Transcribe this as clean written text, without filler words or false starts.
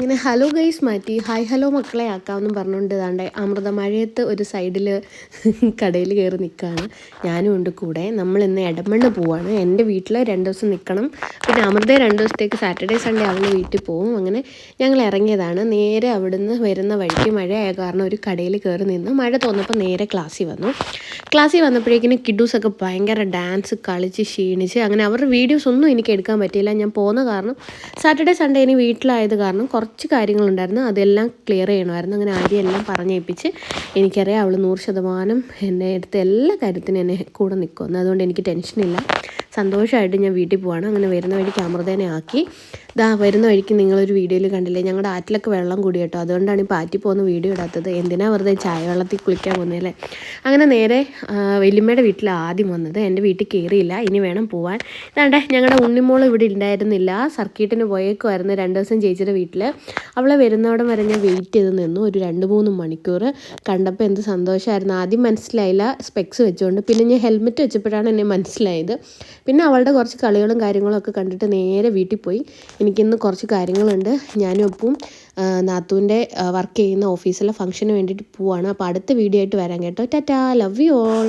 അങ്ങനെ hello guys മാറ്റി hi hello മക്കളെ ആക്കാമെന്നും പറഞ്ഞുകൊണ്ട് ഇതാണ്ട് അമൃതമഴയത്ത് ഒരു സൈഡിൽ കടയിൽ കയറി നിൽക്കുകയാണ്. ഞാനും ഉണ്ട് കൂടെ. നമ്മൾ ഇന്ന് എടമണ്ണ് പോവാണ്. എൻ്റെ വീട്ടിൽ 2 ദിവസം നിൽക്കണം. പിന്നെ അമൃത 2 ദിവസത്തേക്ക് സാറ്റർഡേ സൺഡേ അവളുടെ വീട്ടിൽ പോവും. അങ്ങനെ ഞങ്ങൾ ഇറങ്ങിയതാണ്. നേരെ അവിടുന്ന് വരുന്ന വഴിക്ക് മഴയായ കാരണം ഒരു കടയിൽ കയറി നിന്ന് മഴ തോന്നപ്പോൾ നേരെ ക്ലാസ്സിൽ വന്നു. ക്ലാസ്സിൽ വന്നപ്പോഴേക്കിനും കിഡൂസൊക്കെ ഭയങ്കര ഡാൻസ് കളിച്ച് ക്ഷീണിച്ച് അങ്ങനെ അവരുടെ വീഡിയോസ് ഒന്നും എനിക്ക് എടുക്കാൻ പറ്റിയില്ല. ഞാൻ പോകുന്ന കാരണം സാറ്റർഡേ സൺഡേ ഇനി വീട്ടിലായത് കാരണം കുറച്ച് കാര്യങ്ങളുണ്ടായിരുന്നു, അതെല്ലാം ക്ലിയർ ചെയ്യണമായിരുന്നു. അങ്ങനെ ആര്യയെല്ലാം പറഞ്ഞേൽപ്പിച്ച് എനിക്കറിയാം അവൾ 100% എൻ്റെ അടുത്ത് എല്ലാ കാര്യത്തിനും എന്നെ കൂടെ നിൽക്കുമെന്ന്. അതുകൊണ്ട് എനിക്ക് ടെൻഷനില്ല. സന്തോഷമായിട്ട് ഞാൻ വീട്ടിൽ പോവാണ്. അങ്ങനെ വരുന്ന വഴിക്ക് അമൃതേനെ ആക്കി വരുന്ന വഴിക്ക് നിങ്ങളൊരു വീഡിയോയിൽ കണ്ടില്ലേ, ഞങ്ങളുടെ ആറ്റിലൊക്കെ വെള്ളം കൂടി കേട്ടോ. അതുകൊണ്ടാണ് ഇപ്പോൾ ആറ്റിൽ പോകുന്ന വീഡിയോ ഇടാത്തത്. എന്തിനാ വെറുതെ ചായ വെള്ളത്തിൽ കുളിക്കാൻ പോകുന്നതല്ലേ. അങ്ങനെ നേരെ വല്യമ്മയുടെ വീട്ടിൽ ആദ്യം വന്നത്. എൻ്റെ വീട്ടിൽ കയറിയില്ല, ഇനി വേണം പോവാൻ. ഇതാണ്ടേ ഞങ്ങളുടെ ഉണ്ണിമോൾ ഇവിടെ ഉണ്ടായിരുന്നില്ല, സർക്കിട്ടിന് പോയേക്കുമായിരുന്നു 2 ദിവസം ചേച്ചിയുടെ വീട്ടിൽ. അവളെ വരുന്നവിടം വരെ ഞാൻ വെയിറ്റ് ചെയ്ത് നിന്നു ഒരു 2-3 മണിക്കൂർ. കണ്ടപ്പോൾ എന്ത് സന്തോഷമായിരുന്നു. ആദ്യം മനസ്സിലായില്ല സ്പെക്സ് വെച്ചുകൊണ്ട്, പിന്നെ ഞാൻ ഹെൽമെറ്റ് വെച്ചപ്പോഴാണ് എന്നെ മനസ്സിലായത്. പിന്നെ അവളുടെ കുറച്ച് കളികളും കാര്യങ്ങളും ഒക്കെ കണ്ടിട്ട് നേരെ വീട്ടിൽ പോയി. എനിക്കിന്ന് കുറച്ച് കാര്യങ്ങളുണ്ട്. ഞാനും ഒപ്പം നാത്തൂൻ്റെ വർക്ക് ചെയ്യുന്ന ഓഫീസിലെ ഫംഗ്ഷന് വേണ്ടിയിട്ട് പോവാണ്. അപ്പോൾ അടുത്ത വീഡിയോ ആയിട്ട് വരാം കേട്ടോ. Tata, love you all.